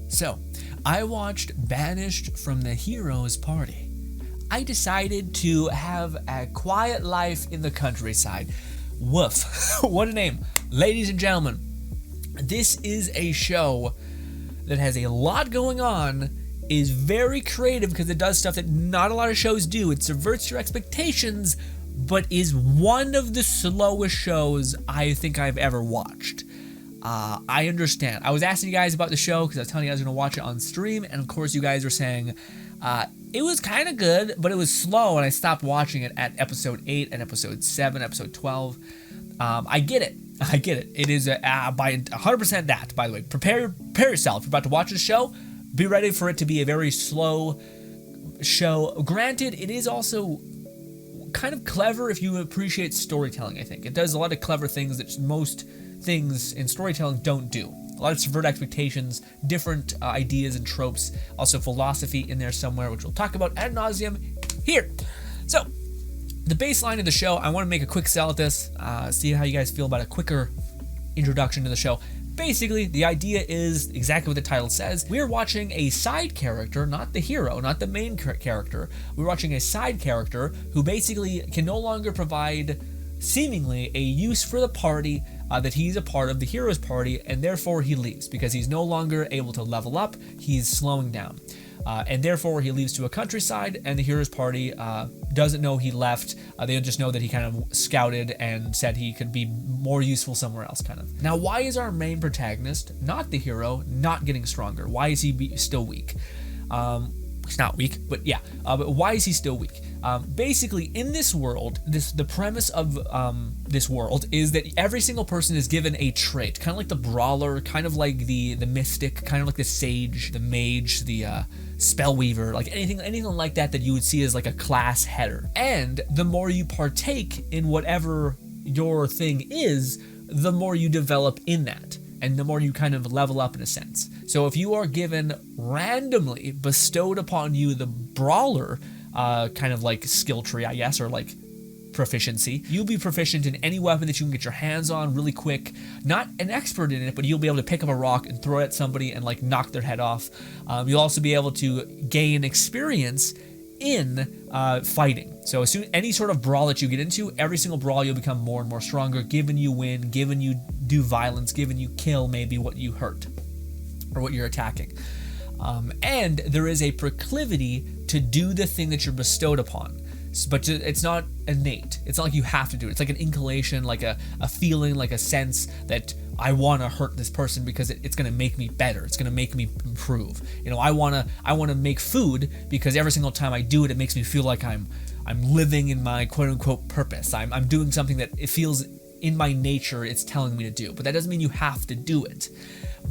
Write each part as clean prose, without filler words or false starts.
So, I watched Banished from the Hero's Party. I decided to have a quiet life in the countryside. Woof. What a name. Ladies and gentlemen, this is a show that has a lot going on, is very creative because it does stuff that not a lot of shows do. It subverts your expectations, but is one of the slowest shows I think I've ever watched. I understand. I was asking you guys about the show because I was telling you guys I was going to watch it on stream, and of course you guys were saying it was kind of good, but it was slow, and I stopped watching it at episode 8 and episode 7, episode 12. I get it. It is by 100% that, by the way. Prepare yourself. If you're about to watch the show, be ready for it to be a very slow show. Granted, it is also kind of clever if you appreciate storytelling, I think. It does a lot of clever things that most things in storytelling don't do. A lot of subvert expectations, different ideas and tropes, also philosophy in there somewhere, which we'll talk about ad nauseum here. So, the baseline of the show, I want to make a quick sell at this, see how you guys feel about a quicker introduction to the show. Basically, the idea is exactly what the title says. We're watching a side character, not the hero, not the main character. We're watching a side character who basically can no longer provide seemingly a use for the party that he's a part of, the hero's party, and therefore he leaves because he's no longer able to level up. He's slowing down. And therefore he leaves to a countryside, and the hero's party doesn't know he left. They just know that he kind of scouted and said he could be more useful somewhere else, kind of. Now, why is our main protagonist, not the hero, not getting stronger? Why is he still weak? He's not weak, but yeah. But why is he still weak? Basically, in this world, the premise of this world is that every single person is given a trait, kind of like the brawler, kind of like the mystic, kind of like the sage, the mage, the spellweaver, like anything like that you would see as like a class header. And the more you partake in whatever your thing is, the more you develop in that, and the more you kind of level up in a sense. So if you are given randomly bestowed upon you the brawler kind of like skill tree, I guess, or like proficiency, you'll be proficient in any weapon that you can get your hands on really quick. Not an expert in it, but you'll be able to pick up a rock and throw it at somebody and like knock their head off. You'll also be able to gain experience in fighting. So as soon any sort of brawl that you get into, every single brawl you'll become more and more stronger, given you win, given you do violence, given you kill maybe what you hurt or what you're attacking. And there is a proclivity to do the thing that you're bestowed upon, but it's not innate. It's not like you have to do it. It's like an inclination, like a feeling, like a sense that I want to hurt this person because it's going to make me better. It's going to make me improve. You know, I want to make food because every single time I do it, it makes me feel like I'm living in my quote unquote purpose. I'm doing something that it feels in my nature it's telling me to do. But that doesn't mean you have to do it.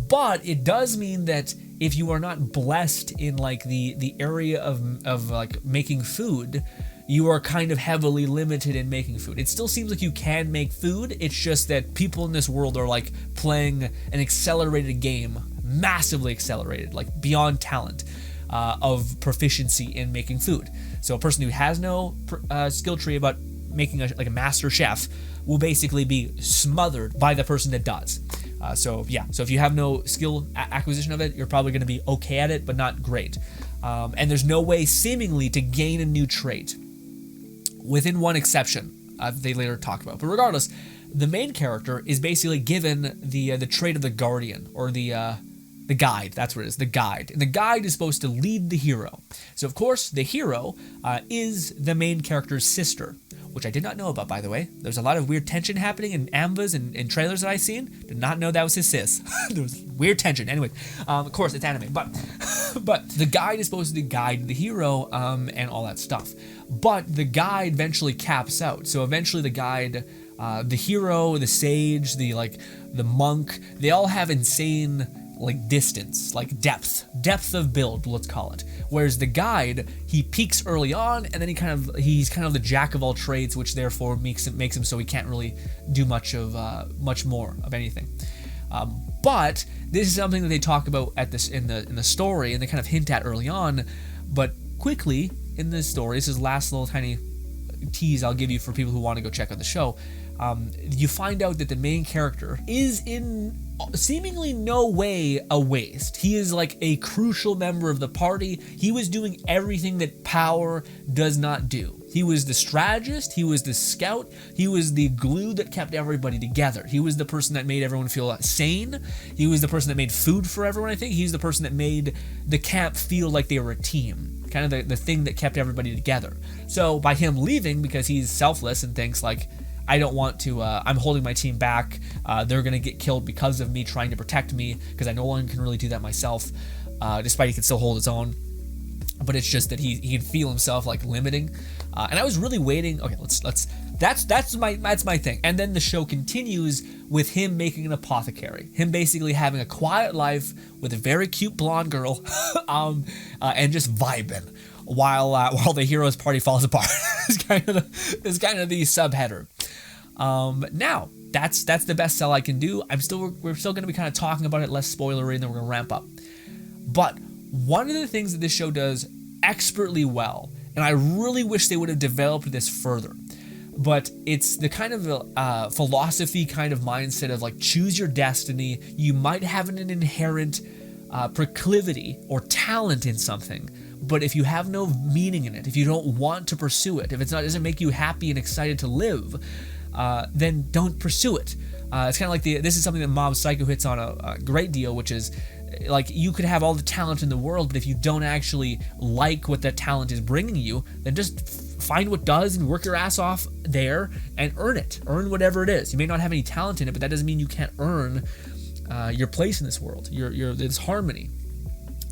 But it does mean that if you are not blessed in like the area of like making food, you are kind of heavily limited in making food. It still seems like you can make food. It's just that people in this world are like playing an accelerated game, massively accelerated, like beyond talent of proficiency in making food. So a person who has no skill tree about making a master chef will basically be smothered by the person that does. So if you have no skill acquisition of it, you're probably going to be okay at it, but not great. And there's no way seemingly to gain a new trait, within one exception they later talk about. But regardless, the main character is basically given the trait of the guardian, or the guide. That's what it is, the guide. And the guide is supposed to lead the hero. So of course, the hero is the main character's sister, which I did not know about, by the way. There's a lot of weird tension happening in ambas and trailers that I've seen. Did not know that was his sis. There was weird tension. Anyway, of course, it's anime. But the guide is supposed to guide the hero and all that stuff. But the guide eventually caps out. So eventually the guide, the hero, the sage, the monk, they all have insane like distance, like depth of build, let's call it. Whereas the guide, he peaks early on, and then he's kind of the jack of all trades, which therefore makes him so he can't really do much more of anything. But this is something that they talk about at this in the story, and they kind of hint at early on. But quickly in the story, this is the last little tiny tease I'll give you for people who want to go check out the show. you find out that the main character is in seemingly no way a waste. He is like a crucial member of the party. He was doing everything that power does not do. He was the strategist, he was the scout, he was the glue that kept everybody together. He was the person that made everyone feel sane. He was the person that made food for everyone, I think. He's the person that made the camp feel like they were a team. Kind of the thing that kept everybody together. So by him leaving, because he's selfless and thinks like, I don't want to, I'm holding my team back, they're going to get killed because of me trying to protect me, because I no longer can really do that myself, despite he can still hold his own. But it's just that he can feel himself like limiting. And I was really waiting. Okay, that's my thing. And then the show continues with him making an apothecary, him basically having a quiet life with a very cute blonde girl, and just vibing while the hero's party falls apart. is kind of the subheader. Now that's the best sell I can do. We're still going to be kind of talking about it, less spoilery, and then we're going to ramp up. But one of the things that this show does expertly well, and I really wish they would have developed this further, but it's the kind of philosophy kind of mindset of like, choose your destiny. You might have an inherent proclivity or talent in something, but if you have no meaning in it, if you don't want to pursue it, if it doesn't make you happy and excited to live, then don't pursue it. It's kind of like this is something that Mob Psycho hits on a great deal, which is like, you could have all the talent in the world, but if you don't actually like what that talent is bringing you, then just find what does and work your ass off there and earn it. Earn whatever it is. You may not have any talent in it, but that doesn't mean you can't earn your place in this world. It's harmony.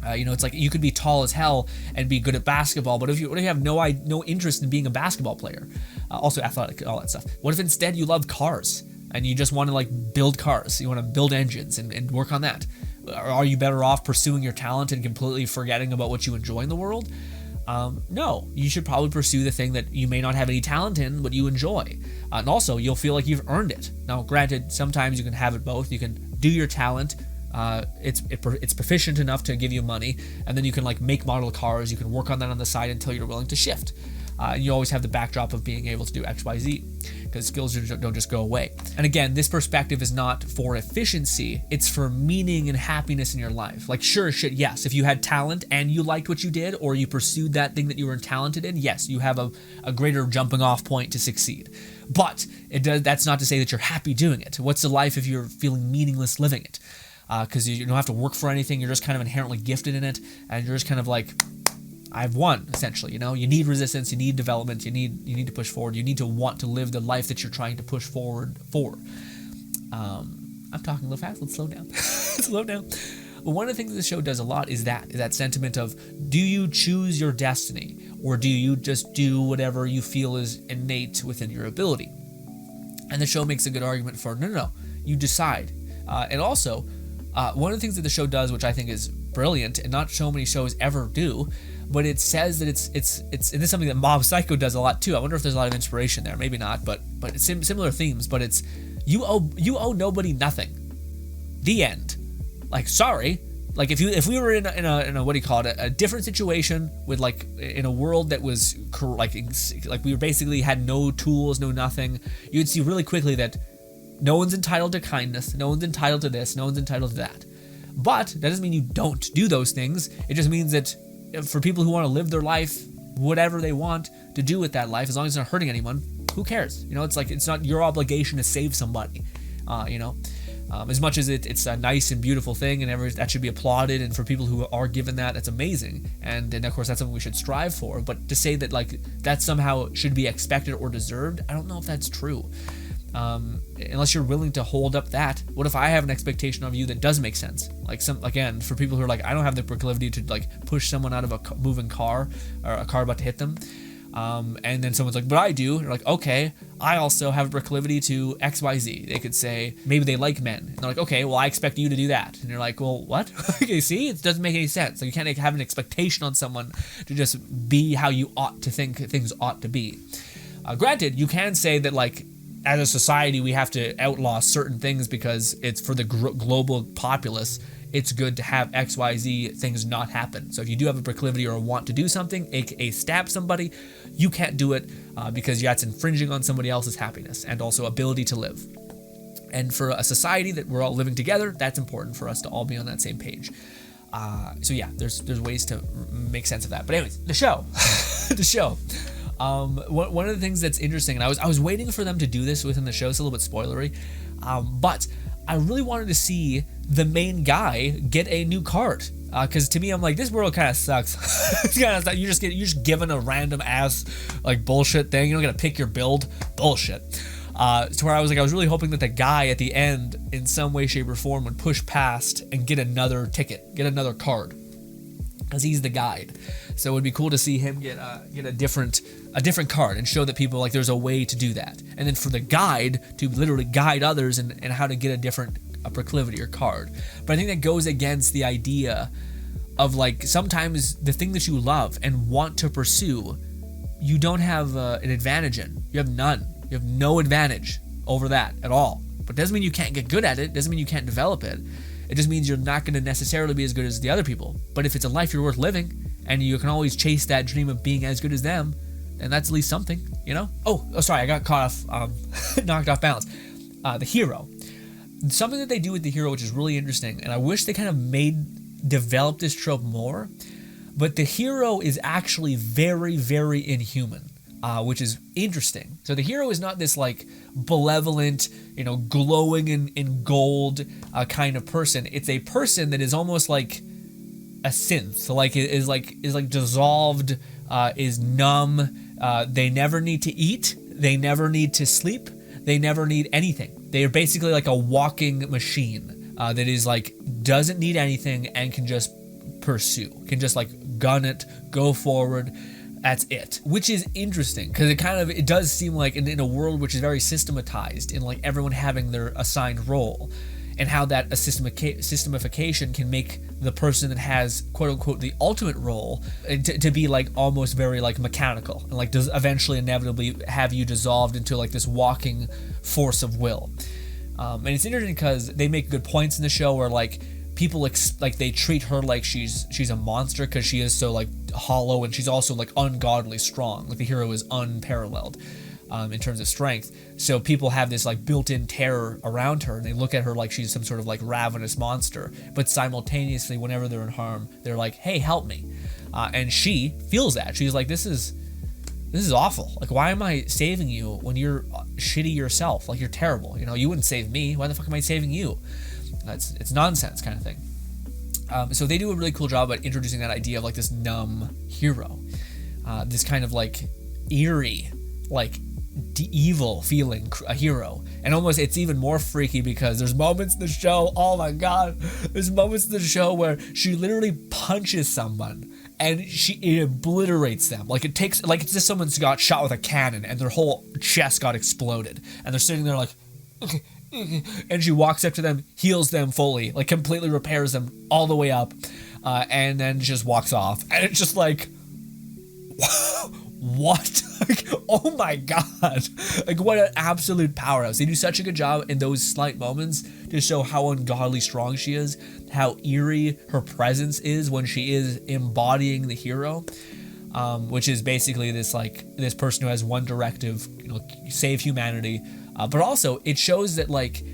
It's like you could be tall as hell and be good at basketball, but what if you have no interest in being a basketball player? Also athletic, all that stuff. What if instead you love cars and you just want to like build cars? You want to build engines and work on that. Are you better off pursuing your talent and completely forgetting about what you enjoy in the world? No, you should probably pursue the thing that you may not have any talent in, but you enjoy. And also, you'll feel like you've earned it. Now, granted, sometimes you can have it both. You can do your talent. It's proficient enough to give you money, and then you can like make model cars. You can work on that on the side until you're willing to shift. And you always have the backdrop of being able to do X, Y, Z, because skills don't just go away. And again, this perspective is not for efficiency, it's for meaning and happiness in your life. Like, sure, shit, yes, if you had talent and you liked what you did, or you pursued that thing that you were talented in, yes, you have a greater jumping off point to succeed. But that's not to say that you're happy doing it. What's the life if you're feeling meaningless living it? Because you don't have to work for anything, you're just kind of inherently gifted in it, and you're just kind of like, I've won, essentially. You need resistance, you need development, you need to push forward, you need to want to live the life that you're trying to push forward for. I'm talking a little fast, let's slow down. Slow down. But one of the things that the show does a lot is that sentiment of, do you choose your destiny, or do you just do whatever you feel is innate within your ability? And the show makes a good argument for, no, you decide. And also, one of the things that the show does, which I think is brilliant, and not so many shows ever do, but it says that it's and this is something that Mob Psycho does a lot too. I wonder if there's a lot of inspiration there. Maybe not, but it's similar themes. But it's you owe nobody nothing. The end. Like, sorry. Like, if we were in a what do you call it, a different situation with like in a world that was like we basically had no tools, no nothing, you'd see really quickly that no one's entitled to kindness, no one's entitled to this, no one's entitled to that. But that doesn't mean you don't do those things. It just means that for people who want to live their life, whatever they want to do with that life, as long as it's not hurting anyone, who cares? It's like, it's not your obligation to save somebody. As much as it's a nice and beautiful thing, and that should be applauded, and for people who are given that, that's amazing. And of course, that's something we should strive for. But to say that like that somehow should be expected or deserved, I don't know if that's true. Unless you're willing to hold up that. What if I have an expectation of you that does make sense? Like, again, for people who are like, I don't have the proclivity to like push someone out of a moving car, or a car about to hit them. And then someone's like, but I do. You're like, okay, I also have a proclivity to X, Y, Z. They could say, maybe they like men. And they're like, okay, well, I expect you to do that. And you're like, well, what? Okay, see, it doesn't make any sense. Like, you can't have an expectation on someone to just be how you ought to think things ought to be. Granted, you can say that, like, as a society, we have to outlaw certain things because it's for the global populace. it's good to have XYZ things not happen. So if you do have a proclivity or a want to do something, aka stab somebody, you can't do it because that's infringing on somebody else's happiness and also ability to live. And for a society that we're all living together, that's important for us to all be on that same page. So yeah, there's ways to make sense of that. But anyways, the show, the show. One of the things that's interesting, and I was waiting for them to do this within the show. It's a little bit spoilery, but I really wanted to see the main guy get a new card. Because to me, I'm like, this world kind of sucks. It's kind of you're just given a random ass like bullshit thing. You don't get to pick your build. Bullshit. To where I was really hoping that the guy at the end, in some way, shape, or form, would push past and get another ticket, get another card, because he's the guide. So it would be cool to see him get a different card and show that people like there's a way to do that, and then for the guide to literally guide others and how to get a proclivity or card. But I think that goes against the idea of like sometimes the thing that you love and want to pursue, you don't have an advantage in. You have none. You have no advantage over that at all. But it doesn't mean you can't get good at it. It doesn't mean you can't develop it. It just means you're not going to necessarily be as good as the other people. But if it's a life you're worth living, and you can always chase that dream of being as good as them, then that's at least something, you know? Oh, sorry, I got caught off, knocked off balance. The hero. Something that they do with the hero, which is really interesting, and I wish they kind of developed this trope more, but the hero is actually very, very inhuman. Which is interesting. So the hero is not this like benevolent, glowing in gold kind of person. It's a person that is almost like a synth. So like is dissolved, is numb. They never need to eat. They never need to sleep. They never need anything. They are basically like a walking machine that is like doesn't need anything and can just pursue, can just like gun it, go forward. That's it, which is interesting because it does seem like in a world which is very systematized in like everyone having their assigned role, and how that a systemification can make the person that has quote unquote the ultimate role to be like almost very like mechanical and like does eventually inevitably have you dissolved into like this walking force of will. And it's interesting because they make good points in the show where like people they treat her like she's a monster because she is so like hollow, and she's also like ungodly strong. Like the hero is unparalleled in terms of strength. So people have this like built-in terror around her, and they look at her like she's some sort of like ravenous monster. But simultaneously, whenever they're in harm, they're like, "Hey, help me!" And she feels that. She's like, "This is awful. Like, why am I saving you when you're shitty yourself? Like, you're terrible. You wouldn't save me. Why the fuck am I saving you?" It's nonsense kind of thing. So they do a really cool job at introducing that idea of like this numb hero, this kind of like eerie, like evil feeling a hero. And almost it's even more freaky because there's moments in the show, oh my god, there's moments in the show where she literally punches someone and it obliterates them. Like it's just someone's got shot with a cannon and their whole chest got exploded, and they're sitting there like, okay. And she walks up to them, heals them fully, like completely repairs them all the way up, and then just walks off. And it's just like, what? Like, oh my god! Like, what an absolute powerhouse! They do such a good job in those slight moments to show how ungodly strong she is, how eerie her presence is when she is embodying the hero, which is basically this person who has one directive, save humanity. But also, it shows that, like,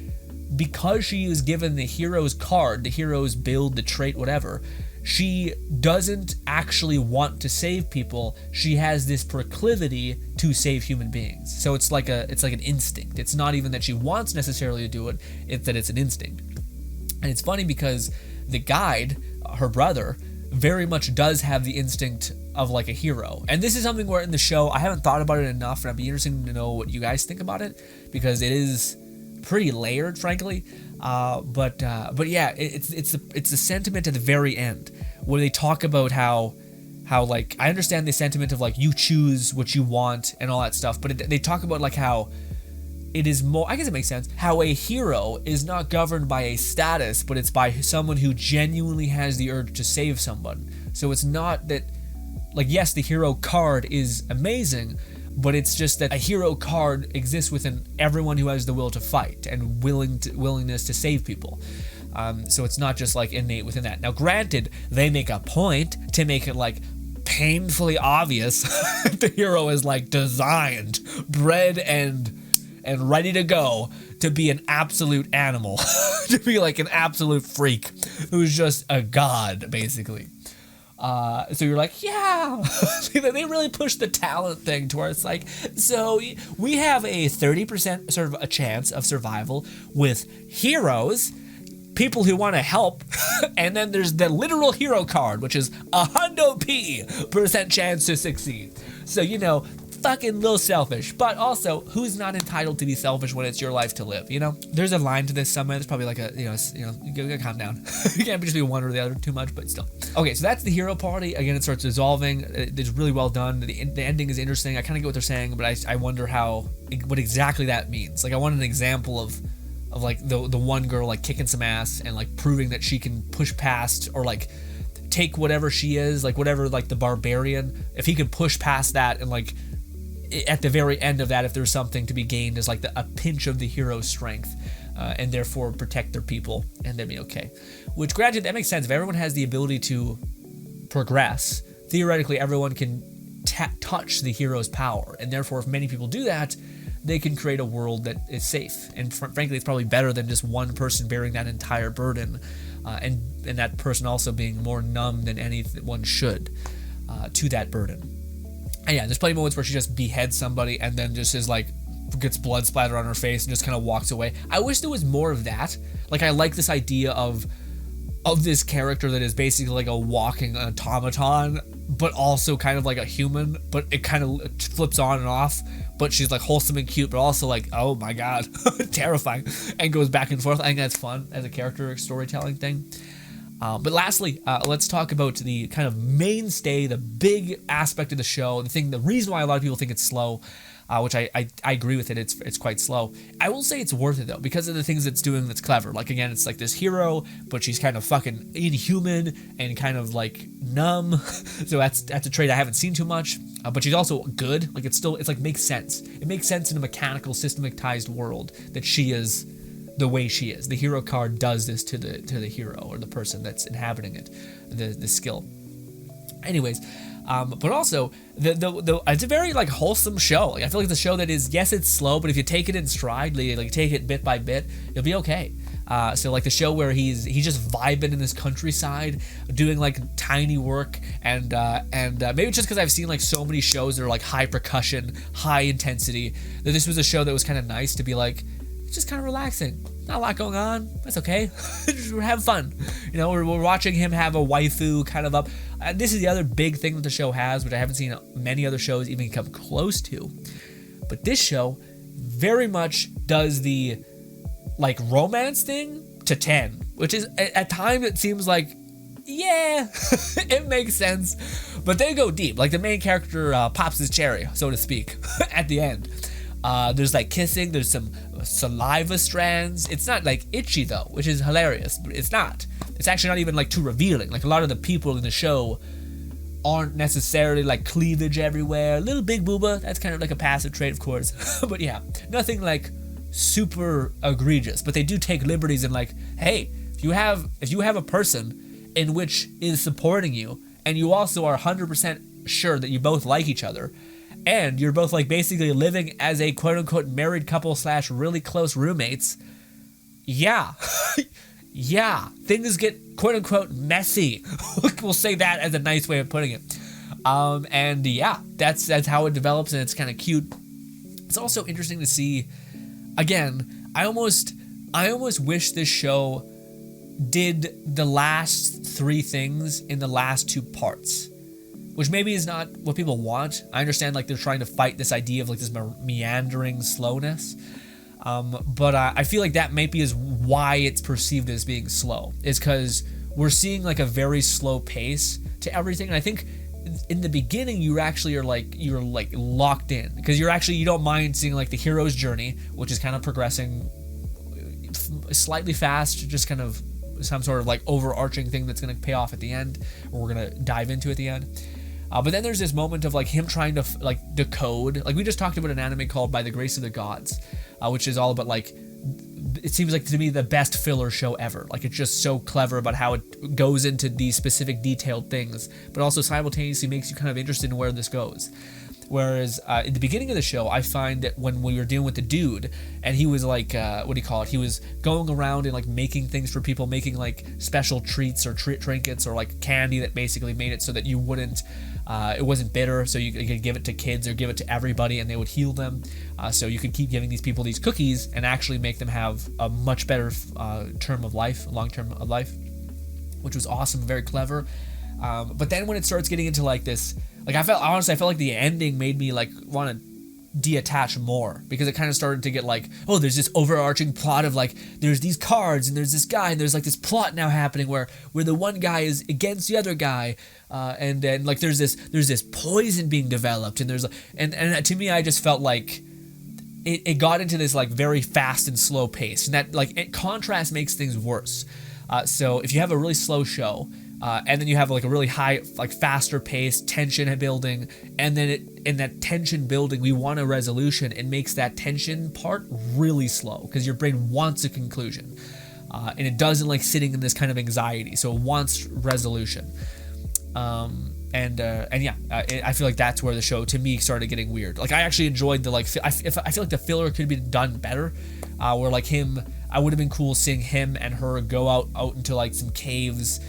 because she is given the hero's card, the hero's build, the trait, whatever, she doesn't actually want to save people. She has this proclivity to save human beings. So it's like an instinct. It's not even that she wants necessarily to do it, it's that it's an instinct. And it's funny because the guide, her brother, very much does have the instinct of like a hero. And this is something where in the show, I haven't thought about it enough, and I'd be interested to know what you guys think about it, because it is pretty layered, frankly. But yeah, it's the sentiment at the very end where they talk about how like, I understand the sentiment of like you choose what you want and all that stuff, but they talk about like how it is more, I guess it makes sense, how a hero is not governed by a status, but it's by someone who genuinely has the urge to save someone. So it's not that, like, yes, the hero card is amazing, but it's just that a hero card exists within everyone who has the will to fight and willingness to save people. So it's not just like innate within that. Now, granted, they make a point to make it like painfully obvious the hero is like designed, bred, and ready to go to be an absolute animal, to be like an absolute freak who's just a god, basically. So you're like, yeah, they really push the talent thing to where it's like, so we have a 30% sort of a chance of survival with heroes, people who want to help, and then there's the literal hero card, which is 100% chance to succeed. So, you know, fucking little selfish, but also, who's not entitled to be selfish when it's your life to live, you know? There's a line to this somewhere. There's probably like a, you gotta calm down. You can't just be one or the other too much, but still. Okay, so that's the hero party. Again, it starts dissolving. It's really well done. The ending is interesting. I kind of get what they're saying, but I wonder what exactly that means. Like, I want an example of like the one girl like kicking some ass and like proving that she can push past or like take whatever she is, like whatever, like the barbarian, if he can push past that and like at the very end of that, if there's something to be gained as like a pinch of the hero's strength, and therefore protect their people, and they'd be okay. Which, granted, that makes sense. If everyone has the ability to progress, theoretically everyone can touch the hero's power, and therefore if many people do that, they can create a world that is safe. And frankly, it's probably better than just one person bearing that entire burden, and that person also being more numb than anyone should to that burden. And yeah, there's plenty of moments where she just beheads somebody and then just is like, gets blood splatter on her face and just kind of walks away. I wish there was more of that. Like, I like this idea of this character that is basically like a walking automaton, but also kind of like a human, but it kind of flips on and off. But she's like wholesome and cute, but also like, oh my god, terrifying, and goes back and forth. I think that's fun as a character storytelling thing. But lastly, let's talk about the kind of mainstay, the big aspect of the show, the reason why a lot of people think it's slow, which I agree with it. It's quite slow. I will say it's worth it though, because of the things it's doing that's clever. Like, again, it's like this hero, but she's kind of fucking inhuman and kind of like numb. So that's a trait I haven't seen too much. But she's also good. Like, it's like makes sense. It makes sense in a mechanical, systematized world that she is the way she is. The hero card does this to the hero or the person that's inhabiting it, the skill. Anyways, but also it's a very like wholesome show. Like, I feel like it's a show that is, yes, it's slow, but if you take it in stride, like take it bit by bit, you'll be okay. So like the show where he's just vibing in this countryside, doing like tiny work, and maybe it's just because I've seen like so many shows that are like high percussion, high intensity, that this was a show that was kind of nice to be like, it's just kind of relaxing. Not a lot going on. That's okay. We're having fun. You know, we're watching him have a waifu kind of up. This is the other big thing that the show has, which I haven't seen many other shows even come close to. But this show very much does the like romance thing to 10, which is at times it seems like, yeah, it makes sense. But they go deep. Like, the main character pops his cherry, so to speak, at the end. There's like kissing, there's some saliva strands. It's not like itchy though, which is hilarious, but it's not. It's actually not even like too revealing. Like, a lot of the people in the show aren't necessarily like cleavage everywhere. Little big booba, that's kind of like a passive trait, of course. But yeah, nothing like super egregious. But they do take liberties in like, hey, if you have a person in which is supporting you, and you also are 100% sure that you both like each other, and you're both like basically living as a quote-unquote married couple / really close roommates, yeah, yeah, things get quote-unquote messy. We'll say that as a nice way of putting it. And yeah, that's how it develops, and it's kind of cute. It's also interesting to see. Again, I almost wish this show did the last 3 things in the last 2 parts, which maybe is not what people want. I understand like they're trying to fight this idea of like this meandering slowness, but I feel like that maybe is why it's perceived as being slow, is because we're seeing like a very slow pace to everything. And I think in the beginning you're like locked in, because you don't mind seeing like the hero's journey, which is kind of progressing slightly fast, just kind of some sort of like overarching thing that's going to pay off at the end, or we're going to dive into at the end. But then there's this moment of like him trying to like decode, like we just talked about an anime called By the Grace of the Gods, which is all about like it seems like to me the best filler show ever. Like it's just so clever about how it goes into these specific detailed things, but also simultaneously makes you kind of interested in where this goes. Whereas in the beginning of the show, I find that when we were dealing with the dude, and he was like, what do you call it? He was going around and like making things for people, making like special treats or trinkets or like candy that basically made it so that you wouldn't, it wasn't bitter, so you could give it to kids or give it to everybody and they would heal them. So you could keep giving these people these cookies and actually make them have a much better term of life, long term of life, which was awesome, very clever. But then when it starts getting into like this, like I felt like the ending made me like want to detach more, because it kind of started to get like, oh, there's this overarching plot of like, there's these cards and there's this guy and there's like this plot now happening where the one guy is against the other guy, and then like there's this poison being developed, and there's and to me I just felt like it got into this like very fast and slow pace, and that like contrast makes things worse. So if you have a really slow show, and then you have like a really high, like faster pace, tension building, and then in that tension building, we want a resolution. It makes that tension part really slow because your brain wants a conclusion, and it doesn't like sitting in this kind of anxiety, so it wants resolution. I feel like that's where the show to me started getting weird. Like I actually enjoyed the like, I feel like the filler could be done better, where like I would have been cool seeing him and her go out into like some caves.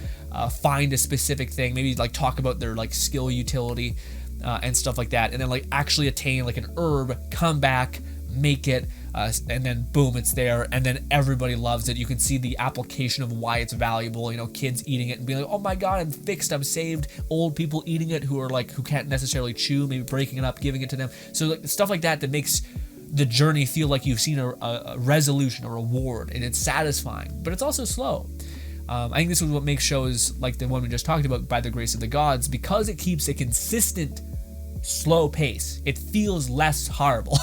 Find a specific thing, maybe like talk about their like skill utility and stuff like that, and then like actually attain like an herb, come back, make it, and then boom, it's there, and then everybody loves it. You can see the application of why it's valuable. You know, kids eating it and being like, oh my god, I'm fixed, I'm saved. Old people eating it who can't necessarily chew, maybe breaking it up, giving it to them. So like stuff like that makes the journey feel like you've seen a resolution, a reward, and it's satisfying, but it's also slow. I think this is what makes shows like the one we just talked about, By the Grace of the Gods, because it keeps a consistent slow pace. It feels less horrible.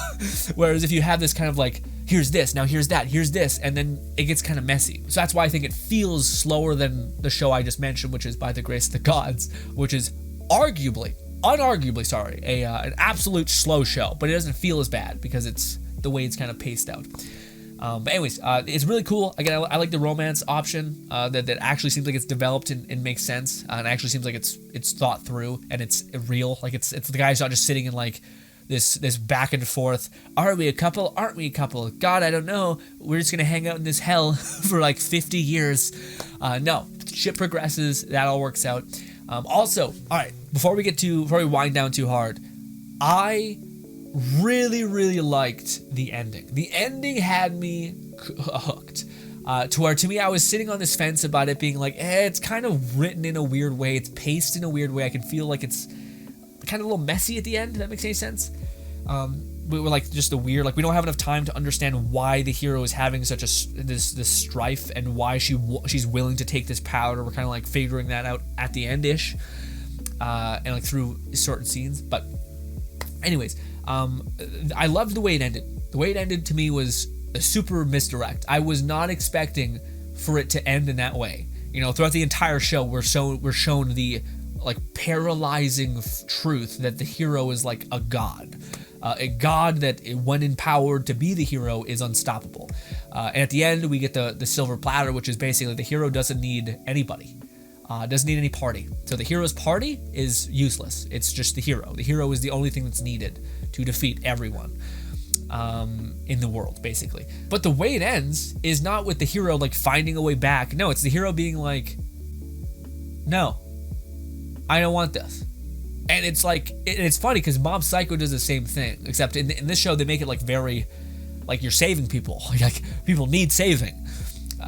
Whereas if you have this kind of like, here's this, now here's that, here's this, and then it gets kind of messy. So that's why I think it feels slower than the show I just mentioned, which is By the Grace of the Gods, which is unarguably, an absolute slow show, but it doesn't feel as bad because it's the way it's kind of paced out. But anyways, it's really cool. Again, I like the romance option that actually seems like it's developed and makes sense, and actually seems like it's thought through and it's real. Like it's the guy's not just sitting in like this back and forth. Are we a couple? Aren't we a couple? God, I don't know. We're just gonna hang out in this hell for like 50 years. No, shit progresses. That all works out. Also, all right. Before we wind down too hard, I really liked the ending. The ending had me hooked, to where to me I was sitting on this fence about it being like, it's kind of written in a weird way, it's paced in a weird way. I can feel like it's kind of a little messy at the end, if that makes any sense. We were like just a weird, like we don't have enough time to understand why the hero is having such this strife and why she's willing to take this powder. We're kind of like figuring that out at the end-ish, and like through certain scenes. But anyways, I loved the way it ended. The way it ended to me was a super misdirect. I was not expecting for it to end in that way. You know, throughout the entire show, we're shown the like paralyzing truth that the hero is like a god that when empowered to be the hero is unstoppable. And at the end, we get the silver platter, which is basically the hero doesn't need anybody. Doesn't need any party. So the hero's party is useless. It's just the hero. The hero is the only thing that's needed to defeat everyone in the world, basically. But the way it ends is not with the hero like finding a way back. No, it's the hero being like, no, I don't want this. And it's like, it's funny because Mob Psycho does the same thing, except in this show they make it like very, like you're saving people. Like people need saving.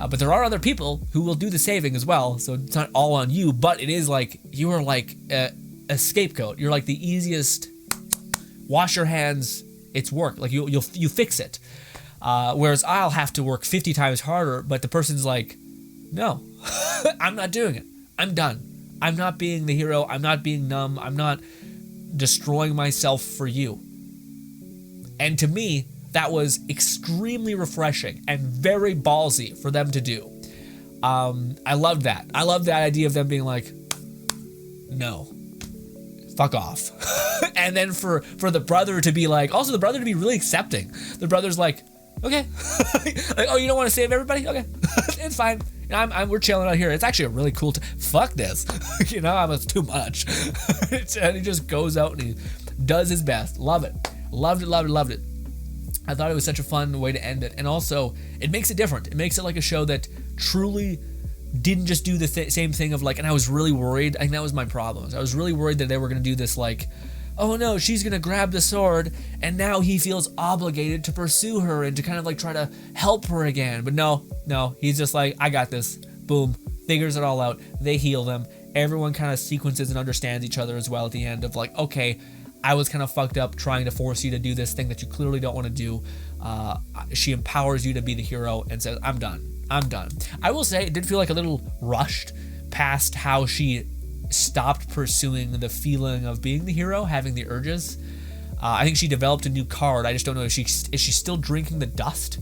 But there are other people who will do the saving as well, so it's not all on you, but it is like, you are like a scapegoat. You're like the easiest, wash your hands, it's work. Like you fix it. Whereas I'll have to work 50 times harder, but the person's like, no, I'm not doing it. I'm done. I'm not being the hero. I'm not being numb. I'm not destroying myself for you. And to me, that was extremely refreshing and very ballsy for them to do. I loved that. I love that idea of them being like, no, fuck off. And then for the brother to be like, also the brother to be really accepting. The brother's like, Okay. Like, oh, you don't want to save everybody? Okay. It's fine. We're chilling out here. It's actually a really cool fuck this. It's too much. And he just goes out and he does his best. Love it. Loved it. I thought it was such a fun way to end it. And also, it makes it different. It makes it like a show that truly didn't just do the same thing of like, and I was really worried. I think that was my problem. I was really worried that they were going to do this like, oh no, she's going to grab the sword and now he feels obligated to pursue her and to kind of like try to help her again. But no, he's just like, I got this. Boom. Figures it all out. They heal them. Everyone kind of sequences and understands each other as well at the end of like, okay, I was kind of fucked up trying to force you to do this thing that you clearly don't want to do. She empowers you to be the hero and says, I'm done. I will say it did feel like a little rushed past how she stopped pursuing the feeling of being the hero, having the urges. I think she developed a new card. I just don't know if she's still drinking the dust,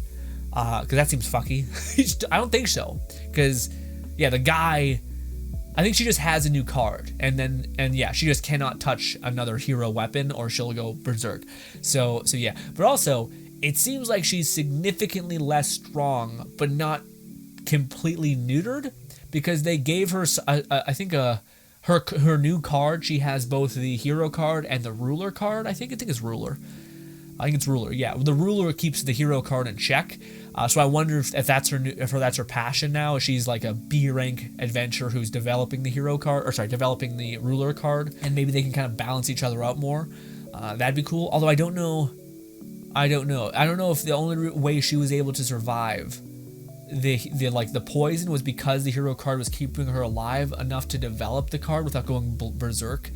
because that seems fucky. I don't think so, because the guy, I think she just has a new card, and she just cannot touch another hero weapon or she'll go berserk. So yeah, but also it seems like she's significantly less strong, but not completely neutered, because they gave her, I think her new card. She has both the hero card and the ruler card. I think it's ruler. Yeah, the ruler keeps the hero card in check. So I wonder if that's her passion now. She's like a B rank adventurer who's developing the developing the ruler card, and maybe they can kind of balance each other out more. That'd be cool. Although I don't know if the only way she was able to survive the poison was because the hero card was keeping her alive enough to develop the card without going berserk.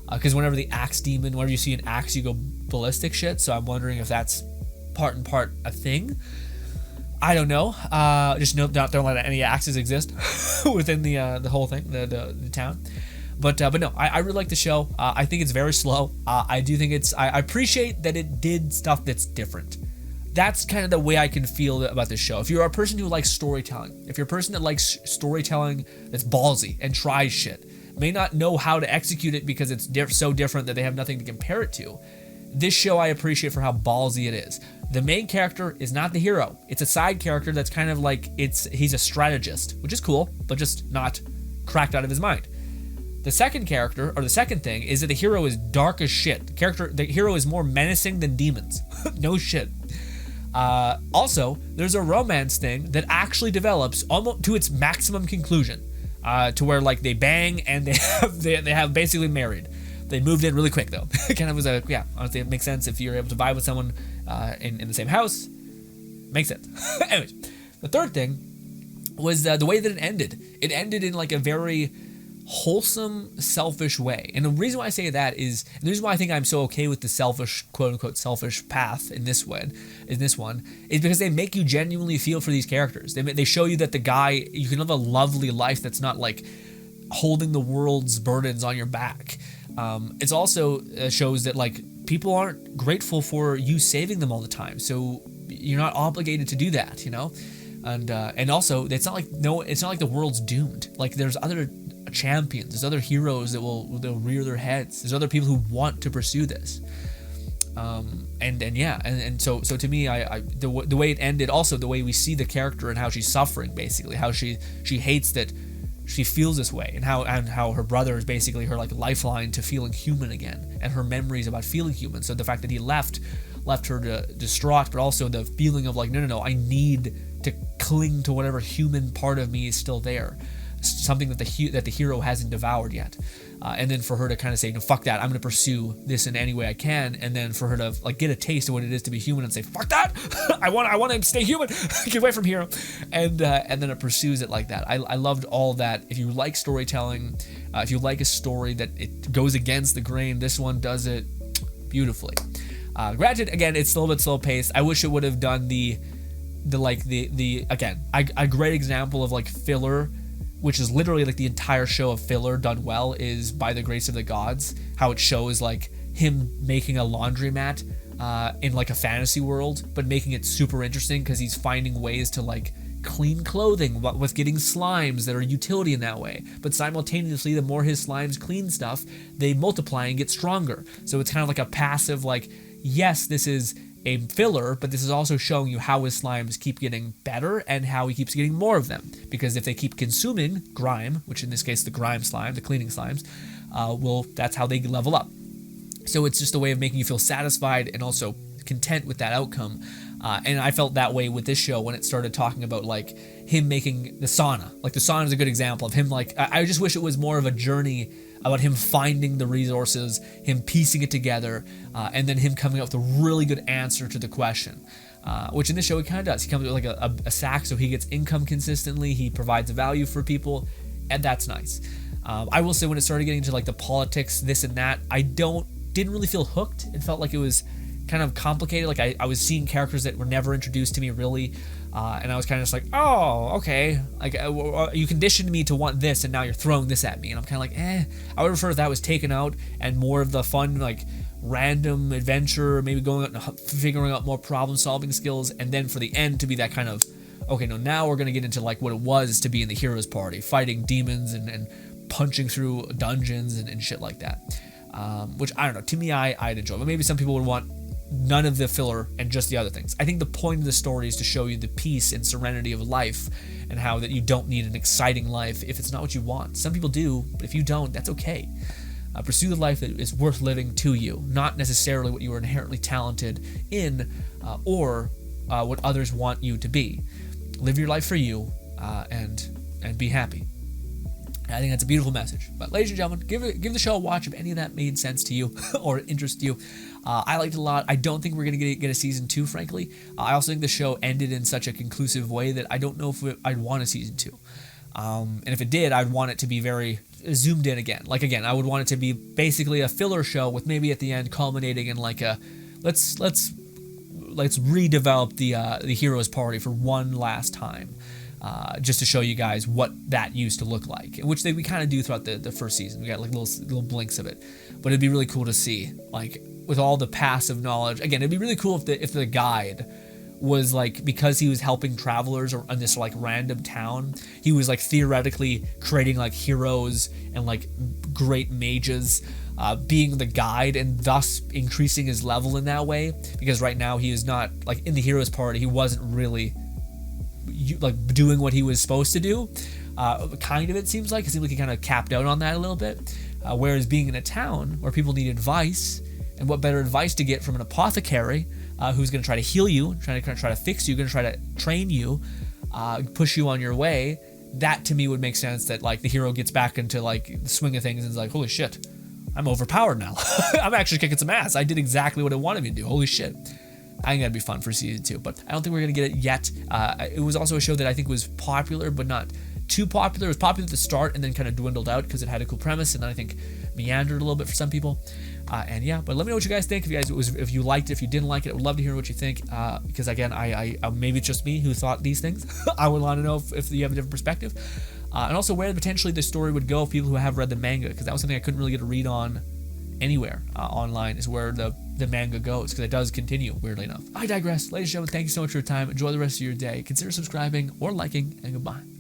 Because whenever you see an axe, you go ballistic shit. So I'm wondering if that's part and part a thing. I don't know. Just don't let any axes exist within the whole thing, the town. But no, I really like the show. I think it's very slow. I do think I appreciate that it did stuff that's different. That's kind of the way I can feel about this show. If you're a person who likes storytelling, if you're a person that likes storytelling that's ballsy and tries shit, may not know how to execute it because it's so different that they have nothing to compare it to, this show I appreciate for how ballsy it is. The main character is not the hero. It's a side character that's kind of like, he's a strategist, which is cool, but just not cracked out of his mind. The second character, or the second thing, is that the hero is dark as shit. The hero is more menacing than demons. No shit. Also, there's a romance thing that actually develops almost to its maximum conclusion, to where like they bang and they have basically married. They moved in really quick though. It kind of was honestly it makes sense if you're able to vibe with someone in the same house. Makes sense. Anyways, the third thing was the way that it ended. It ended in like a very wholesome, selfish way. And the reason why I say that is, and the reason why I think I'm so okay with the selfish, quote unquote, selfish path in this one, is because they make you genuinely feel for these characters. They show you that the guy, you can live a lovely life that's not like holding the world's burdens on your back. It's also shows that like people aren't grateful for you saving them all the time. So you're not obligated to do that, And also it's not like the world's doomed. Like there's other champions, there's other heroes they'll rear their heads, there's other people who want to pursue this, so to me, the way it ended, also the way we see the character and how she's suffering, basically how she hates that she feels this way, and how her brother is basically her like lifeline to feeling human again, and her memories about feeling human. So the fact that he left her distraught, but also the feeling of like no, I need to cling to whatever human part of me is still there. Something that the hero hasn't devoured yet, and then for her to kind of say, no, fuck that, I'm going to pursue this in any way I can, and then for her to like get a taste of what it is to be human and say, fuck that, I want to stay human, get away from hero, and then it pursues it like that. I loved all that. If you like storytelling, if you like a story that it goes against the grain, this one does it beautifully. Granted, again, it's a little bit slow paced. I wish it would have done a great example of like filler, which is literally like the entire show of filler done well, is By the Grace of the Gods, how it shows like him making a laundromat in like a fantasy world, but making it super interesting because he's finding ways to like clean clothing with getting slimes that are utility in that way. But simultaneously, the more his slimes clean stuff, they multiply and get stronger. So it's kind of like a passive like, yes, this is a filler, but this is also showing you how his slimes keep getting better and how he keeps getting more of them. Because if they keep consuming grime, which in this case the grime slime, the cleaning slimes, well, that's how they level up. So it's just a way of making you feel satisfied and also content with that outcome. And I felt that way with this show when it started talking about like him making the sauna. Like the sauna is a good example of him. Like I just wish it was more of a journey about him finding the resources, him piecing it together, and then him coming up with a really good answer to the question. Which in this show he kind of does. He comes with like a sack, so he gets income consistently. He provides value for people, and that's nice. I will say when it started getting into like the politics, this and that, I didn't really feel hooked. It felt like it was kind of complicated. Like I was seeing characters that were never introduced to me really, and I was kind of just like, oh, okay, like you conditioned me to want this and now you're throwing this at me, and I'm kind of like, I would prefer if that was taken out and more of the fun like random adventure, maybe going out and figuring out more problem solving skills, and then for the end to be that kind of, okay, no, now we're gonna get into like what it was to be in the heroes party, fighting demons and punching through dungeons and shit like that, which I don't know, to me I'd enjoy, but maybe some people would want none of the filler and just the other things. I think the point of the story is to show you the peace and serenity of life and how that you don't need an exciting life if it's not what you want. Some people do, but if you don't, that's okay. Pursue the life that is worth living to you, not necessarily what you are inherently talented in or what others want you to be. Live your life for you and be happy. I think that's a beautiful message. But ladies and gentlemen, give the show a watch if any of that made sense to you or interests you. I liked it a lot. I don't think we're going to get a season 2, frankly. I also think the show ended in such a conclusive way that I don't know if I'd want a season 2. And if it did, I'd want it to be very zoomed in again. Like, again, I would want it to be basically a filler show with maybe at the end culminating in like a, let's redevelop the heroes party for one last time. Just to show you guys what that used to look like, which we kind of do throughout the first season. We got like little blinks of it, but it'd be really cool to see, like with all the passive knowledge. Again, it'd be really cool if the guide was like, because he was helping travelers on this like random town, he was like theoretically creating like heroes and like great mages, being the guide and thus increasing his level in that way. Because right now he is not like in the heroes party. He wasn't really like doing what he was supposed to do. Kind of, it seems like he kind of capped out on that a little bit. Whereas being in a town where people need advice, and what better advice to get from an apothecary who's going to try to heal you, try to fix you, going to try to train you, push you on your way. That to me would make sense, that like the hero gets back into like the swing of things and is like, holy shit, I'm overpowered now. I'm actually kicking some ass. I did exactly what it wanted me to do. Holy shit. I think that'd be fun for season 2, but I don't think we're going to get it yet. It was also a show that I think was popular, but not too popular. It was popular at the start and then kind of dwindled out because it had a cool premise, and then I think meandered a little bit for some people. And yeah, but let me know what you guys think. If you liked it, if you didn't like it, I would love to hear what you think. Because again, I maybe it's just me who thought these things. I would want to know if you have a different perspective, and also where potentially the story would go. People who have read the manga, because that was something I couldn't really get a read on anywhere online, is where the manga goes, because it does continue, weirdly enough. I digress. Ladies and gentlemen, thank you so much for your time. Enjoy the rest of your day. Consider subscribing or liking, and goodbye.